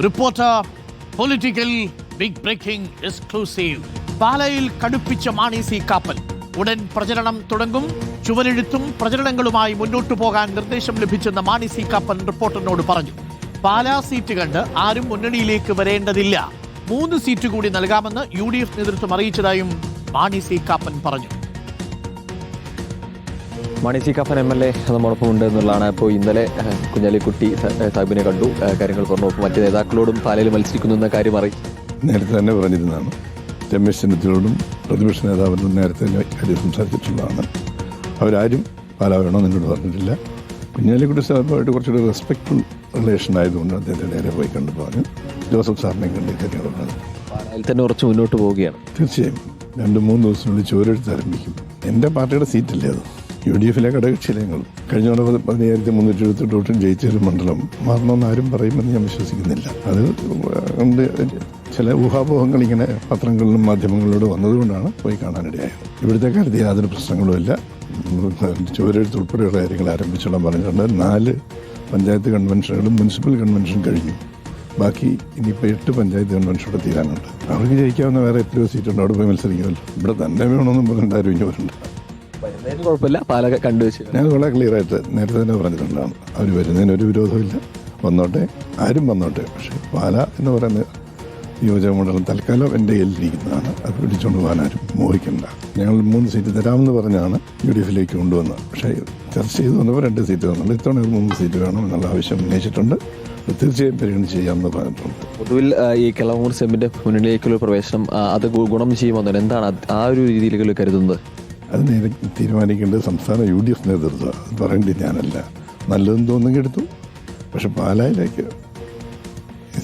Reporter political big breaking exclusive. പാലയിൽ കടുപ്പിച്ച Mani C Kappan. ഉടൻ പ്രചരണം തുടങ്ങും. ചുവരെഴുത്തും പ്രചരണങ്ങളുമായി മുന്നോട്ടു പോകാൻ നിർദ്ദേശം ലഭിച്ചെന്ന് മാണി സി കാപ്പൻ റിപ്പോർട്ടറിനോട് പറഞ്ഞു. പാലാ സീറ്റ് കണ്ട് ആരും മുന്നണിയിലേക്ക് വരേണ്ടതില്ല, 3 സീറ്റ് കൂടി നൽകാമെന്ന് UDF നേതൃത്വം അറിയിച്ചതായും മാണി സി കാപ്പൻ പറഞ്ഞു. മാണി സി കാപ്പൻ MLA നമ്മോടൊപ്പം ഉണ്ട് എന്നുള്ളതാണ്. ഇപ്പോൾ ഇന്നലെ കുഞ്ഞാലിക്കുട്ടി സാഹിബിനെ കണ്ടു, കാര്യങ്ങൾ പറഞ്ഞു. മറ്റു നേതാക്കളോടും പാലയിൽ മത്സരിക്കുന്നു എന്ന കാര്യം നേരത്തെ തന്നെ പറഞ്ഞിരുന്നതാണ്. രമേശ് ചെന്നിത്തലയോടും പ്രതിപക്ഷ നേതാവിനോടും നേരത്തെ കാര്യം സംസാരിച്ചിട്ടുള്ളതാണ്. അവരാരും പാലാ വേണമെന്ന് എന്നോട് പറഞ്ഞിട്ടില്ല. കുഞ്ഞാലിക്കുട്ടി സാഹിബുമായിട്ട് കുറച്ചുകൂടി റെസ്പെക്ട്ഫുൾ റിലേഷൻ ആയതുകൊണ്ട് അദ്ദേഹത്തെ നേരെ പോയി കണ്ടു പറഞ്ഞു. ജോസഫ് സാറിനെയും കണ്ട് കാര്യം പറഞ്ഞത് പാലായിൽ തന്നെ ഉറച്ചു മുന്നോട്ട് പോവുകയാണ്. തീർച്ചയായും 2-3 ദിവസത്തിനുള്ളിൽ ചുവരെഴുത്ത് ആരംഭിക്കും. എൻ്റെ പാർട്ടിയുടെ സീറ്റല്ലേ അത്, UDF-ലെ ഘടകകക്ഷിയിലെ ഞങ്ങൾ കഴിഞ്ഞ 17,378 വോട്ടും ജയിച്ചൊരു മണ്ഡലം മാറണമെന്ന് ആരും പറയുമെന്ന് ഞാൻ വിശ്വസിക്കുന്നില്ല. അത് കൊണ്ട് ചില ഊഹാപോഹങ്ങൾ ഇങ്ങനെ പത്രങ്ങളിലും മാധ്യമങ്ങളിലൂടെ വന്നതുകൊണ്ടാണ് പോയി കാണാനിടയായത്. ഇവിടുത്തെ കാര്യത്തിൽ യാതൊരു പ്രശ്നങ്ങളുമില്ല. ചുവരെഴുത്ത് ഉൾപ്പെടെയുള്ള കാര്യങ്ങൾ ആരംഭിച്ചോളാൻ പറഞ്ഞിട്ടുണ്ട്. 4 പഞ്ചായത്ത് കൺവെൻഷനുകളും മുനിസിപ്പൽ കൺവെൻഷൻ കഴിഞ്ഞു. ബാക്കി ഇനിയിപ്പോൾ 8 പഞ്ചായത്ത് കൺവെൻഷനോടെ തീരാനുണ്ട്. അവർക്ക് ജയിക്കാവുന്ന വേറെ എത്രയോ സീറ്റുണ്ട്, അവിടെ പോയി മത്സരിക്കുമല്ലോ. ഇവിടെ തന്നെ വേണമെന്നും പറഞ്ഞിട്ടാരും ഇനി വരണ്ട. കുഴപ്പമില്ല, പാലൊക്കെ കണ്ടുവച്ചു. ഞാൻ വളരെ ക്ലിയറായിട്ട് നേരത്തെ തന്നെ പറഞ്ഞിട്ടുണ്ടാണ്. അവർ വരുന്നതിന് ഒരു വിരോധമില്ല, വന്നോട്ടെ, ആരും വന്നോട്ടെ. പക്ഷേ പാല എന്ന് പറയുന്ന നിയോജക മണ്ഡലം തൽക്കാലം എൻ്റെ കയ്യിലിരിക്കുന്നതാണ്. അത് പിടിച്ചുകൊണ്ട് പോകാൻ ആരും മോഹിക്കണ്ട. ഞങ്ങൾ 3 സീറ്റ് തരാമെന്ന് പറഞ്ഞാണ് UDF-ലേക്ക് കൊണ്ടുവന്നത്. പക്ഷേ ചർച്ച ചെയ്ത് വന്നപ്പോൾ 2 സീറ്റ് തന്നുള്ളൂ. ഇത്തവണ 3 സീറ്റ് വേണം എന്നുള്ള ആവശ്യം ഉന്നയിച്ചിട്ടുണ്ട്. തീർച്ചയായും പരിഗണിച്ച് ചെയ്യാമെന്ന് പറഞ്ഞിട്ടുണ്ട്. പൊതുവിൽ ഈ കിളവൂർ സെമ്മിൻ്റെ മുന്നിലേക്കുള്ള പ്രവേശനം അത് ഗുണം ചെയ്യുമെന്ന് എന്താണ് ആ ഒരു രീതിയിൽ കരുതുന്നത്? അത് നേരെ തീരുമാനിക്കേണ്ടത് സംസ്ഥാന UDF നേതൃത്വം. അത് പറയേണ്ടത് ഞാനല്ല. നല്ലതെന്ന് തോന്നുമെങ്കിൽ എടുത്തു. പക്ഷെ പാലായിലേക്ക്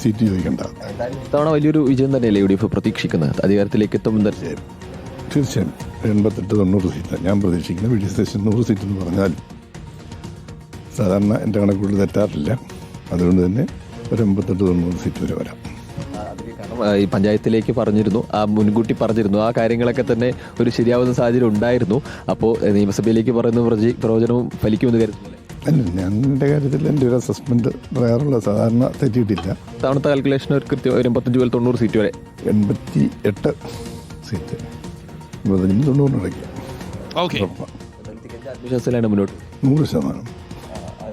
സീറ്റ് ചോദിക്കണ്ട. ഇത്തവണ വലിയൊരു വിജയം തന്നെയല്ലേ UDF പ്രതീക്ഷിക്കുന്നത്? അധികാരത്തിലേക്ക് എത്തുമ്പോൾ തീർച്ചയായും 88-90 സീറ്റ് ഞാൻ പ്രതീക്ഷിക്കുന്നത്. VDS 100 സീറ്റ് എന്ന് പറഞ്ഞാൽ സാധാരണ എൻ്റെ കണക്കുകളിൽ തെറ്റാറില്ല. അതുകൊണ്ട് തന്നെ ഒരു 88-90 സീറ്റ് വരെ വരാം. ഈ പഞ്ചായത്തിലേക്ക് പറഞ്ഞിരുന്നു, മുൻകൂട്ടി പറഞ്ഞിരുന്നു, ആ കാര്യങ്ങളൊക്കെ തന്നെ ഒരു ശരിയാവുന്ന സാഹചര്യം ഉണ്ടായിരുന്നു. അപ്പോൾ നിയമസഭയിലേക്ക് പറയുന്ന പ്രവചനവും ഫലിക്കുമെന്ന് കരുതുന്നു. അല്ല, ഞങ്ങളുടെ കാര്യത്തിൽ എൻ്റെ ഒരു അസസ്മെന്റ് പറയാറുള്ള സാധാരണ തെറ്റിയിട്ടില്ല. തവണത്തെ കാൽക്കുലേഷൻ ഒരു കൃത്യം 85-90 സീറ്റ് വരെ 88 സീറ്റ് 90 ഇടയ്ക്ക് ആത്മവിശ്വാസത്തിലാണ് മുന്നോട്ട് 100%.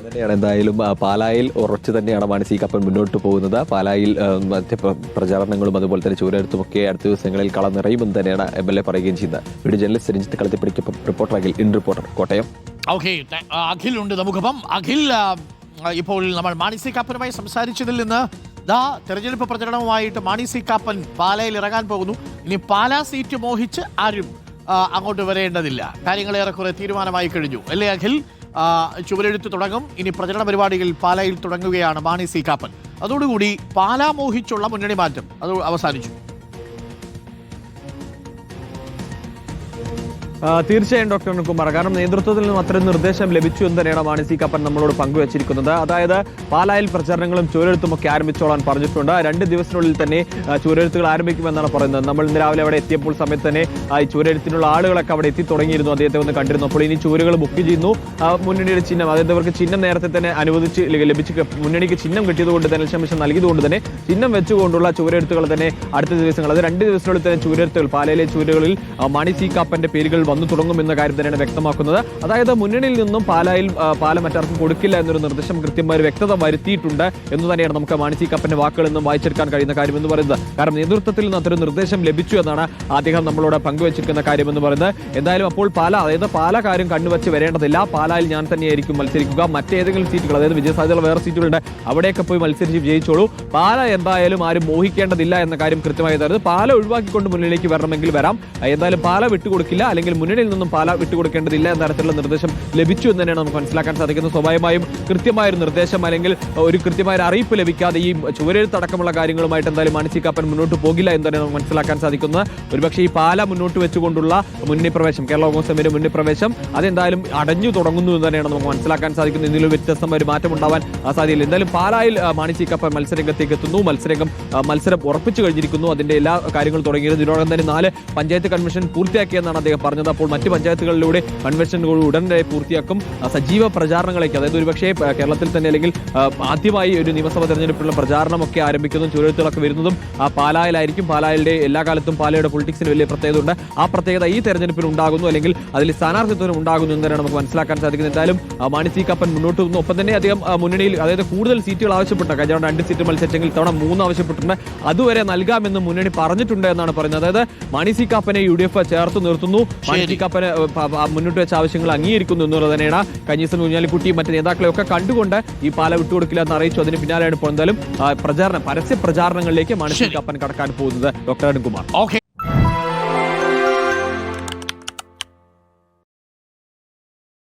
തന്നെയാണ്. എന്തായാലും പാലായിൽ ഉറച്ചു തന്നെയാണ് മാണി സി കാപ്പൻ മുന്നോട്ട് പോകുന്നത്. പാലായിൽ മറ്റ് പ്രചാരണങ്ങളും അതുപോലെ തന്നെ ചുവരെഴുത്തുമൊക്കെ അടുത്ത ദിവസങ്ങളിൽ കളം നിറയുമെന്ന് തന്നെയാണ് MLA പറയുകയും ചെയ്യുന്നത്. വീഡിയോ ജേർണലിസ്റ്റ് രഞ്ജിത്ത് കളത്തിപ്പടിക്കൊപ്പം reporter Akhil, in reporter, Kottayam. Akhil ഉണ്ട് നമുക്കൊപ്പം. അഖിൽ, ഇപ്പോൾ നമ്മൾ മാണി സി കാപ്പനുമായി സംസാരിച്ചതിൽ നിന്ന് തെരഞ്ഞെടുപ്പ് പ്രചരണവുമായിട്ട് മാണി സി കാപ്പൻ പാലയിൽ ഇറങ്ങാൻ പോകുന്നു. ഇനി പാലാ സീറ്റ് മോഹിച്ച് ആരും അങ്ങോട്ട് വരേണ്ടതില്ല. കാര്യങ്ങൾ ഏറെക്കുറെ തീരുമാനമായി കഴിഞ്ഞു അല്ലേ അഖിൽ? ചുവരെഴുത്ത് തുടങ്ങും. ഇനി പ്രചരണ പരിപാടികൾ പാലായിൽ തുടങ്ങുകയാണ് മാണി സി കാപ്പൻ. അതോടുകൂടി പാലാ മോഹിച്ചുള്ള മുന്നണി മാറ്റം അത് അവസാനിച്ചു. തീർച്ചയായും ഡോക്ടർ കുമാർ, കാരണം നേതൃത്വത്തിൽ നിന്നും അത്തരം നിർദ്ദേശം ലഭിച്ചു എന്ന് തന്നെയാണ് മാണി സി കാപ്പൻ നമ്മളോട് പങ്കുവച്ചിരിക്കുന്നത്. അതായത് പാലായിൽ പ്രചരണങ്ങളും ചുവരെഴുത്തുമൊക്കെ ആരംഭിച്ചോളാൻ പറഞ്ഞിട്ടുണ്ട്. 2 ദിവസത്തിനുള്ളിൽ തന്നെ ചുവരെഴുത്തുകൾ ആരംഭിക്കുമെന്നാണ് പറയുന്നത്. നമ്മൾ ഇന്ന് രാവിലെ അവിടെ എത്തിയപ്പോൾ സമയത്ത് തന്നെ ഈ ചുവരെഴുത്തിനുള്ള ആളുകളൊക്കെ അവിടെ എത്തി തുടങ്ങിയിരുന്നു. അദ്ദേഹത്തെ ഒന്ന് കണ്ടിരുന്നു. അപ്പോൾ ഇനി ചുവരുകൾ ബുക്ക് ചെയ്യുന്നു. മുന്നണിയുടെ ചിഹ്നം, അതായത് അവർക്ക് ചിഹ്നം നേരത്തെ തന്നെ അനുവദിച്ച് ലഭിച്ച് മുന്നണിക്ക് ചിഹ്നം കിട്ടിയതുകൊണ്ട് തന്നെ കമ്മീഷൻ നൽകിയതുകൊണ്ട് തന്നെ ചിഹ്നം വെച്ചുകൊണ്ടുള്ള ചുവരെഴുത്തുകൾ തന്നെ അടുത്ത ദിവസങ്ങൾ, അത് 2 ദിവസത്തിനുള്ളിൽ തന്നെ ചുവരെഴുത്തുകൾ പാലയിലെ ചുവരുകളിൽ മാണി സി കാപ്പന്റെ പേരുകൾ വന്നു തുടങ്ങുമെന്ന കാര്യം തന്നെയാണ് വ്യക്തമാക്കുന്നത്. അതായത് മുന്നണിയിൽ നിന്നും പാല മറ്റാർക്കും കൊടുക്കില്ല എന്നൊരു നിർദ്ദേശം കൃത്യമായി വ്യക്തത വരുത്തിയിട്ടുണ്ട് എന്ന് തന്നെയാണ് നമുക്ക് മാണി സി കാപ്പന്റെ വാക്കുകളിൽ നിന്നും വായിച്ചെടുക്കാൻ കഴിയുന്ന കാര്യം എന്ന് പറയുന്നത്. കാരണം നേതൃത്വത്തിൽ നിന്ന് അത്തരം നിർദ്ദേശം ലഭിച്ചു എന്നാണ് അദ്ദേഹം നമ്മളോട് പങ്കുവച്ചിരിക്കുന്ന കാര്യം എന്ന് പറയുന്നത്. എന്തായാലും അപ്പോൾ പാല കാര്യം കണ്ണുവച്ച് വരേണ്ടതില്ല. പാലായിൽ ഞാൻ തന്നെയായിരിക്കും മത്സരിക്കുക. മറ്റേതെങ്കിലും സീറ്റുകൾ, അതായത് വിജയസാധ്യതയുള്ള വേറെ സീറ്റുകളുണ്ട്, അവിടെയൊക്കെ പോയി മത്സരിച്ച് വിജയിച്ചോളൂ. പാല എന്തായാലും ആരും മോഹിക്കേണ്ടതില്ല എന്ന കാര്യം കൃത്യമായി തരുന്നത്. പാല ഒഴിവാക്കിക്കൊണ്ട് മുന്നിലേക്ക് വരണമെങ്കിൽ വരാം. എന്തായാലും പാല വിട്ടുകൊടുക്കില്ല, അല്ലെങ്കിൽ മുന്നണിയിൽ നിന്നും പാല വിട്ടുകൊടുക്കേണ്ടതില്ല എന്ന തരത്തിലുള്ള നിർദ്ദേശം ലഭിച്ചു എന്ന് തന്നെയാണ് നമുക്ക് മനസ്സിലാക്കാൻ സാധിക്കുന്നത്. സ്വാഭാവികമായും കൃത്യമായൊരു നിർദ്ദേശം അല്ലെങ്കിൽ ഒരു കൃത്യമായ അറിയിപ്പ് ലഭിക്കാതെ ഈ ചുവരെഴുത്തടക്കമുള്ള കാര്യങ്ങളുമായിട്ട് എന്തായാലും മാണി സി കാപ്പൻ മുന്നോട്ട് പോകില്ല എന്ന് തന്നെ നമുക്ക് മനസ്സിലാക്കാൻ സാധിക്കുന്നത്. ഒരുപക്ഷെ ഈ പാല മുന്നോട്ട് വെച്ചുകൊണ്ടുള്ള മുന്നണി പ്രവേശം, കേരള കോൺഗ്രസ് എമ്മിന്റെ മുന്നണി പ്രവേശം അതെന്തായാലും അടഞ്ഞു തുടങ്ങുന്നു എന്ന് തന്നെയാണ് നമുക്ക് മനസ്സിലാക്കാൻ സാധിക്കുന്നത്. ഇതിലും വ്യത്യസ്തമായ ഒരു മാറ്റം ഉണ്ടാവാൻ സാധ്യതയില്ല. എന്തായാലും പാലായിൽ മാണി സി കാപ്പൻ മത്സരരംഗത്തേക്ക് എത്തുന്നു. മത്സരം ഉറപ്പിച്ചു കഴിഞ്ഞിരിക്കുന്നു. അതിന്റെ എല്ലാ കാര്യങ്ങളും തുടങ്ങിയത്. ഇതിനോടകം തന്നെ 4 പഞ്ചായത്ത് കൺവെൻഷൻ പൂർത്തിയാക്കിയെന്നാണ് അദ്ദേഹം പറഞ്ഞത്. അറിയിച്ചിട്ടുണ്ട്. അപ്പോൾ മറ്റ് പഞ്ചായത്തുകളിലൂടെ കൺവെൻഷനുകൾ ഉടനെ പൂർത്തിയാക്കും. സജീവ പ്രചാരണങ്ങളേക്ക്, അതായത് ഒരുപക്ഷേ കേരളത്തിൽ തന്നെ അല്ലെങ്കിൽ ആദ്യമായി ഒരു നിയമസഭാ തെരഞ്ഞെടുപ്പിലുള്ള പ്രചാരണമൊക്കെ ആരംഭിക്കുന്നതും ചുവരെഴുത്തുകളൊക്കെ വരുന്നതും പാലായിലായിരിക്കും. പാലായിലെ എല്ലാ കാലത്തും പാലയുടെ പൊളിറ്റിക്സിന് വലിയ പ്രത്യേകത ഉണ്ട്. ആ പ്രത്യേകത ഈ തെരഞ്ഞെടുപ്പിൽ ഉണ്ടാകുന്നു, അല്ലെങ്കിൽ അതിൽ സ്ഥാനാർത്ഥിത്വം ഉണ്ടാകുന്നു എന്ന് നമുക്ക് മനസ്സിലാക്കാൻ സാധിക്കുന്നത്. എന്തായാലും മാണി സി കാപ്പൻ മുന്നോട്ട് പോകുന്നു. ഒപ്പം തന്നെ അദ്ദേഹം മുന്നണിയിൽ, അതായത് കൂടുതൽ സീറ്റുകൾ ആവശ്യപ്പെട്ട, കഴിഞ്ഞ 2 സീറ്റ് മത്സരിച്ചെങ്കിൽ തവണ 3 ആവശ്യപ്പെട്ടിട്ടുണ്ട്. അതുവരെ നൽകാമെന്ന് മുന്നണി പറഞ്ഞിട്ടുണ്ട് എന്നാണ് പറയുന്നത്. അതായത് മാണി സി കാപ്പനെ UDF ചേർത്ത് നിർത്തുന്നു, മാണി സി കാപ്പനെ മുന്നോട്ട് വെച്ച ആവശ്യങ്ങൾ അംഗീകരിക്കുന്നു എന്നുള്ളത് തന്നെയാണ്. കഞ്ഞീസൻ കുഞ്ഞാലിക്കുട്ടി മറ്റ് നേതാക്കളെയൊക്കെ കണ്ടുകൊണ്ട് ഈ പാല വിട്ടുകൊടുക്കില്ല എന്ന് അറിയിച്ചു. അതിന് പിന്നാലെയാണ് ഇപ്പോൾ എന്തായാലും പരസ്യ പ്രചാരണങ്ങളിലേക്ക് മാണി സി കാപ്പൻ കടക്കാൻ പോകുന്നത്. ഡോക്ടർ അരുൺകുമാർ. ഓക്കെ.